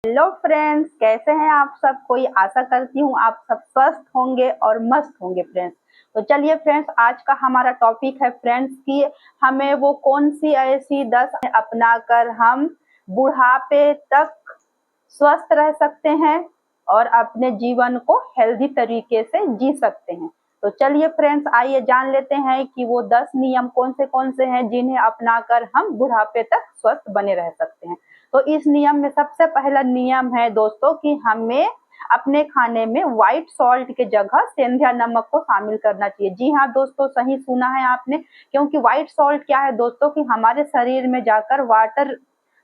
Hello friends, कैसे हैं आप सब? कोई आशा करती हूँ आप सब स्वस्थ होंगे और मस्त होंगे फ्रेंड्स। तो चलिए फ्रेंड्स, आज का हमारा टॉपिक है फ्रेंड्स कि हमें वो कौन सी ऐसी 10 अपनाकर हम बुढ़ापे तक स्वस्थ रह सकते हैं और अपने जीवन को हेल्दी तरीके से जी सकते हैं। तो चलिए फ्रेंड्स, आइए जान लेते हैं कि वो 10 नियम कौन से हैं जिन्हें अपनाकर हम बुढ़ापे तक स्वस्थ बने रह सकते हैं। तो इस नियम में सबसे पहला नियम है दोस्तों कि हमें अपने खाने में व्हाइट सॉल्ट के जगह सेंधा नमक को शामिल करना चाहिए। जी हाँ दोस्तों, सही सुना है आपने, क्योंकि व्हाइट सॉल्ट क्या है दोस्तों कि हमारे शरीर में जाकर वाटर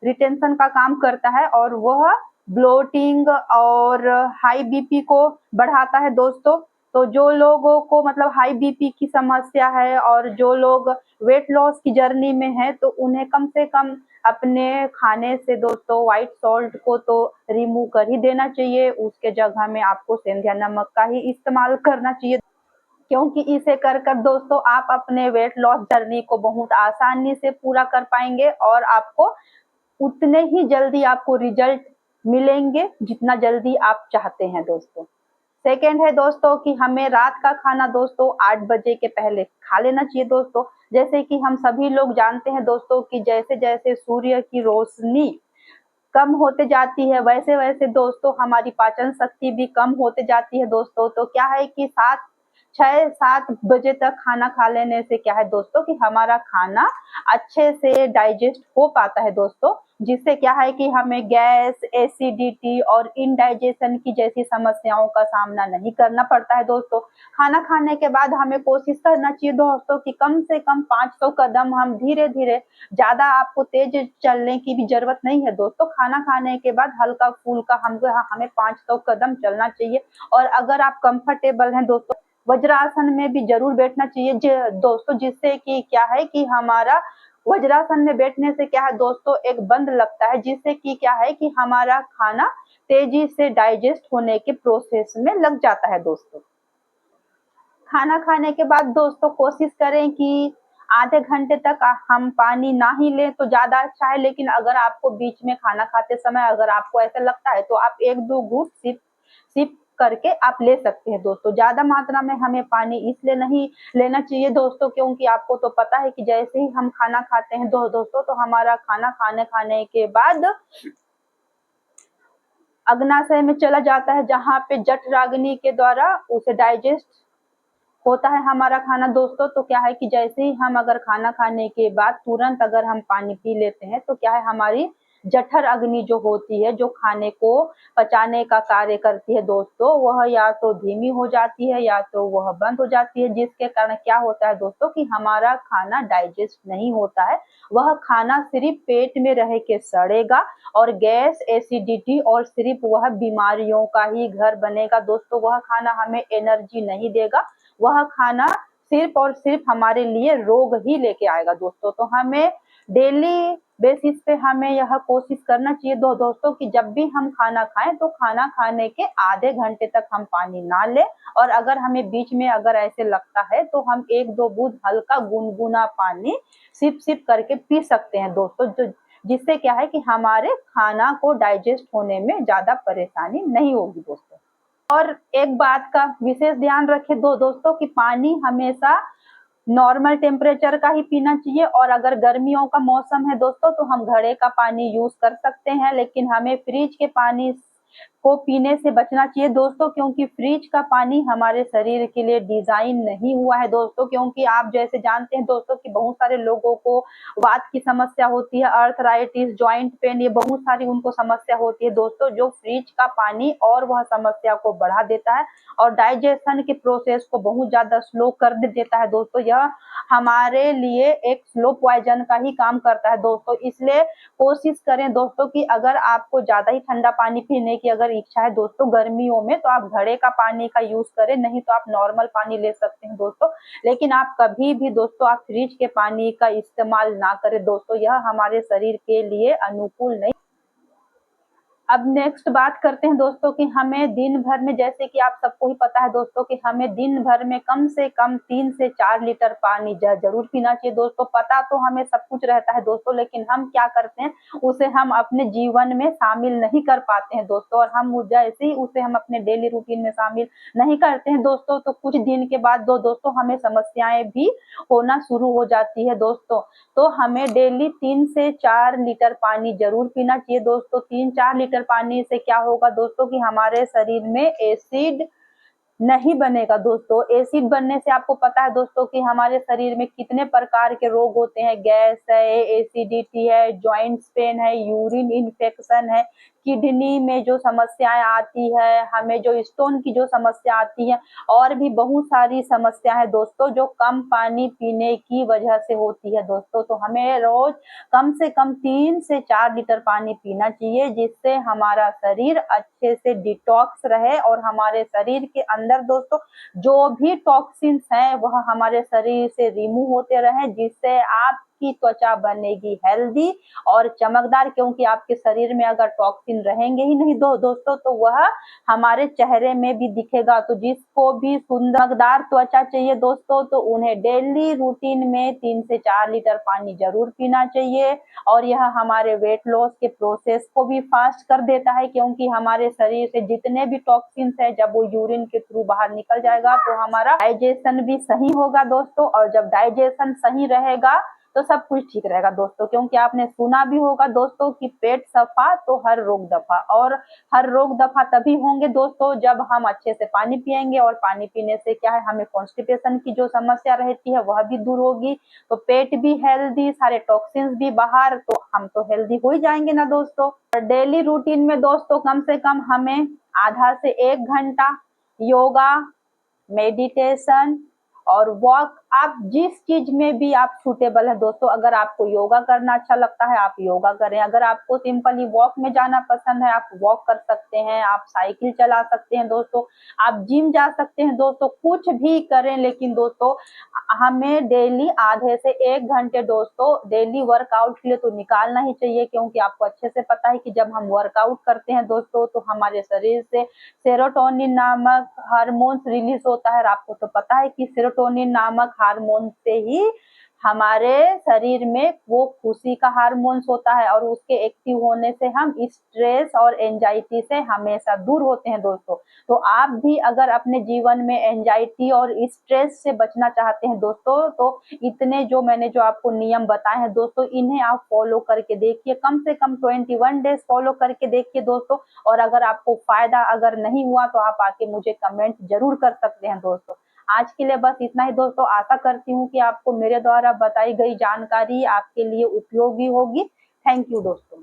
रिटेंशन का काम करता है और वह ब्लोटिंग और हाई बीपी को बढ़ाता है दोस्तों। तो जो लोगों को मतलब हाई बीपी की समस्या है और जो लोग वेट लॉस की जर्नी में है, तो उन्हें कम से कम अपने खाने से दोस्तों व्हाइट सॉल्ट को तो रिमूव कर ही देना चाहिए। उसके जगह में आपको सेंधा नमक का ही इस्तेमाल करना चाहिए, क्योंकि इसे कर कर दोस्तों आप अपने वेट लॉस जर्नी को बहुत आसानी से पूरा कर पाएंगे और आपको उतने ही जल्दी आपको रिजल्ट मिलेंगे जितना जल्दी आप चाहते हैं दोस्तों। सेकेंड है दोस्तों कि हमें रात का खाना दोस्तों 8 बजे के पहले खा लेना चाहिए दोस्तों। जैसे कि हम सभी लोग जानते हैं दोस्तों कि जैसे जैसे सूर्य की रोशनी कम होते जाती है, वैसे वैसे दोस्तों हमारी पाचन शक्ति भी कम होते जाती है दोस्तों। तो क्या है कि 6-7 बजे तक खाना खा लेने से क्या है दोस्तों कि हमारा खाना अच्छे से डाइजेस्ट हो पाता है दोस्तों, जिससे क्या है कि हमें गैस, एसिडिटी और इनडाइजेशन की जैसी समस्याओं का सामना नहीं करना पड़ता है दोस्तों। खाना खाने के बाद हमें कोशिश करना चाहिए दोस्तों कि कम से कम 500 कदम हम धीरे धीरे, ज्यादा आपको तेज चलने की भी जरूरत नहीं है दोस्तों। खाना खाने के बाद हल्का फुल्का हमें 500 कदम चलना चाहिए। और अगर आप कंफर्टेबल हैं दोस्तों, वज्रासन में भी जरूर बैठना चाहिए दोस्तों, जिससे कि क्या है कि हमारा वज्रासन में बैठने से क्या है दोस्तों एक बंद लगता है, जिससे कि क्या है कि हमारा खाना तेजी से डाइजेस्ट होने के प्रोसेस में लग जाता है दोस्तों। खाना खाने के बाद दोस्तों कोशिश करें कि आधे घंटे तक हम पानी ना ही लें तो ज्यादा अच्छा है। लेकिन अगर आपको बीच में खाना खाते समय अगर आपको ऐसा लगता है तो आप 1-2 घूंट सिप सिप करके आप ले सकते हैं दोस्तों। ज्यादा मात्रा में हमें पानी इसलिए नहीं लेना चाहिए दोस्तों, क्योंकि आपको तो पता है कि जैसे ही हम खाना खाते हैं दोस्तों, तो हमारा खाना खाने के बाद अग्नाशय में चला जाता है, जहाँ पे जठराग्नि के द्वारा उसे डाइजेस्ट होता है हमारा खाना दोस्तों। तो क्या है कि जैसे ही हम अगर खाना खाने के बाद तुरंत अगर हम पानी पी लेते हैं, तो क्या है हमारी जठर अग्नि जो होती है, जो खाने को पचाने का कार्य करती है दोस्तों, वह या तो धीमी हो जाती है या तो वह बंद हो जाती है, जिसके कारण क्या होता है दोस्तों कि हमारा खाना डाइजेस्ट नहीं होता है। वह खाना सिर्फ पेट में रह के सड़ेगा और गैस, एसिडिटी और सिर्फ वह बीमारियों का ही घर बनेगा दोस्तों। वह खाना हमें एनर्जी नहीं देगा, वह खाना सिर्फ और सिर्फ हमारे लिए रोग ही लेके आएगा दोस्तों। तो हमें डेली बेसिस पे हमें यह कोशिश करना चाहिए दोस्तों कि जब भी हम खाना खाएं तो खाना खाने के आधे घंटे तक हम पानी ना लें। और अगर हमें बीच में अगर ऐसे लगता है तो हम 1-2 बूंद हल्का गुनगुना पानी सिप सिप करके पी सकते हैं दोस्तों, जो जिससे क्या है कि हमारे खाना को डाइजेस्ट होने में ज्यादा परेशानी नहीं होगी दोस्तों। और एक बात का विशेष ध्यान रखें दोस्तों कि पानी हमेशा नॉर्मल टेम्परेचर का ही पीना चाहिए। और अगर गर्मियों का मौसम है दोस्तों तो हम घड़े का पानी यूज कर सकते हैं, लेकिन हमें फ्रिज के पानी को पीने से बचना चाहिए दोस्तों, क्योंकि फ्रिज का पानी हमारे शरीर के लिए डिजाइन नहीं हुआ है दोस्तों। क्योंकि आप जैसे जानते हैं दोस्तों कि बहुत सारे लोगों को वात की समस्या होती है, अर्थराइटिस, जॉइंट पेन, ये बहुत सारी उनको समस्या होती है दोस्तों, जो फ्रिज का पानी और वह समस्या को बढ़ा देता है और डाइजेशन के प्रोसेस को बहुत ज्यादा स्लो कर देता है दोस्तों। यह हमारे लिए एक स्लो पॉइजन का ही काम करता है दोस्तों। इसलिए कोशिश करें दोस्तों कि अगर आपको ज्यादा ही ठंडा पानी पीने की अगर इच्छा है दोस्तों गर्मियों में, तो आप घड़े का पानी का यूज करें, नहीं तो आप नॉर्मल पानी ले सकते हैं दोस्तों। लेकिन आप कभी भी दोस्तों आप फ्रिज के पानी का इस्तेमाल ना करें दोस्तों, यह हमारे शरीर के लिए अनुकूल नहीं। अब नेक्स्ट बात करते हैं दोस्तों कि हमें दिन भर में, जैसे कि आप सबको ही पता है दोस्तों कि हमें दिन भर में कम से कम 3 से 4 लीटर पानी जरूर पीना चाहिए दोस्तों। पता तो हमें सब कुछ रहता है दोस्तों, लेकिन हम क्या करते हैं, उसे हम अपने जीवन में शामिल नहीं कर पाते हैं दोस्तों। और हम जैसे ही उसे हम अपने डेली रूटीन में शामिल नहीं करते हैं दोस्तों, तो कुछ दिन के बाद दोस्तों हमें समस्याएं भी होना शुरू हो जाती है दोस्तों। तो हमें डेली 3 से 4 लीटर पानी जरूर पीना चाहिए दोस्तों। 3-4 लीटर पानी से क्या होगा दोस्तों कि हमारे शरीर में एसिड नहीं बनेगा दोस्तों। एसिड बनने से आपको पता है दोस्तों कि हमारे शरीर में कितने प्रकार के रोग होते हैं। गैस है, एसिडिटी है, जॉइंट्स पेन है, यूरिन इन्फेक्शन है, किडनी में जो समस्याएं आती है, हमें जो स्टोन की जो समस्या आती है, और भी बहुत सारी समस्या है दोस्तों जो कम पानी पीने की वजह से होती है दोस्तों। तो हमें रोज कम से कम 3 से 4 लीटर पानी पीना चाहिए, जिससे हमारा शरीर अच्छे से डिटॉक्स रहे और हमारे शरीर के अंदर दोस्तों जो भी टॉक्सिन्स हैं वह हमारे शरीर से रिमूव होते रहे, जिससे आपकी त्वचा बनेगी हेल्दी और चमकदार। क्योंकि आपके शरीर में अगर टॉक्सिन रहेंगे ही नहीं दोस्तों, तो वह हमारे चेहरे में भी दिखेगा। तो जिसको भी सुंदरदार त्वचा चाहिए दोस्तों, तो उन्हें डेली रूटीन में 3 से 4 लीटर पानी जरूर पीना चाहिए। और यह हमारे वेट लॉस के प्रोसेस को भी फास्ट कर देता है, क्योंकि हमारे शरीर से जितने भी टॉक्सिन्स है जब वो यूरिन के थ्रू बाहर निकल जाएगा तो हमारा डाइजेशन भी सही होगा दोस्तों। और जब डाइजेशन सही रहेगा तो सब कुछ ठीक रहेगा दोस्तों। क्योंकि आपने सुना भी होगा दोस्तों कि पेट सफा तो हर रोग दफा, और हर रोग दफा तभी होंगे दोस्तों जब हम अच्छे से पानी पिएंगे। और पानी पीने से क्या है, हमें कॉन्स्टिपेशन की जो समस्या रहती है वह भी दूर होगी। तो पेट भी हेल्दी, सारे टॉक्सिन्स भी बाहर, तो हम तो हेल्दी हो ही जाएंगे ना दोस्तों। और डेली रूटीन में दोस्तों कम से कम हमें आधा से 1 घंटा योगा, मेडिटेशन और वॉक, आप जिस चीज में भी आप सुटेबल है दोस्तों। अगर आपको योगा करना अच्छा लगता है आप योगा करें, अगर आपको सिंपली वॉक में जाना पसंद है आप वॉक कर सकते हैं, आप साइकिल चला सकते हैं दोस्तों, आप जिम जा सकते हैं दोस्तों, कुछ भी करें। लेकिन दोस्तों हमें डेली आधे से 1 घंटे दोस्तों डेली वर्कआउट के लिए तो निकालना ही चाहिए। क्योंकि आपको अच्छे से पता है कि जब हम वर्कआउट करते हैं दोस्तों तो हमारे शरीर से सेरोटोनिन नामक हार्मोन्स रिलीज होता है। और आपको तो पता है कि सेरोटोनिन नामक हार्मोन से ही हमारे शरीर में वो खुशी का हार्मोन्स होता है, और उसके एक्टिव होने से हम स्ट्रेस और एंजाइटी से हमेशा दूर होते हैं दोस्तों। तो आप भी अगर अपने जीवन में एंजाइटी और स्ट्रेस से बचना चाहते हैं दोस्तों, तो इतने जो मैंने जो आपको नियम बताए हैं दोस्तों, इन्हें आप फॉलो करके देखिए। कम से कम 21 डेज फॉलो करके देखिए दोस्तों। और अगर आपको फायदा अगर नहीं हुआ तो आप आके मुझे कमेंट जरूर कर सकते हैं दोस्तों। आज के लिए बस इतना ही दोस्तों। आशा करती हूँ कि आपको मेरे द्वारा बताई गई जानकारी आपके लिए उपयोगी होगी। थैंक यू दोस्तों।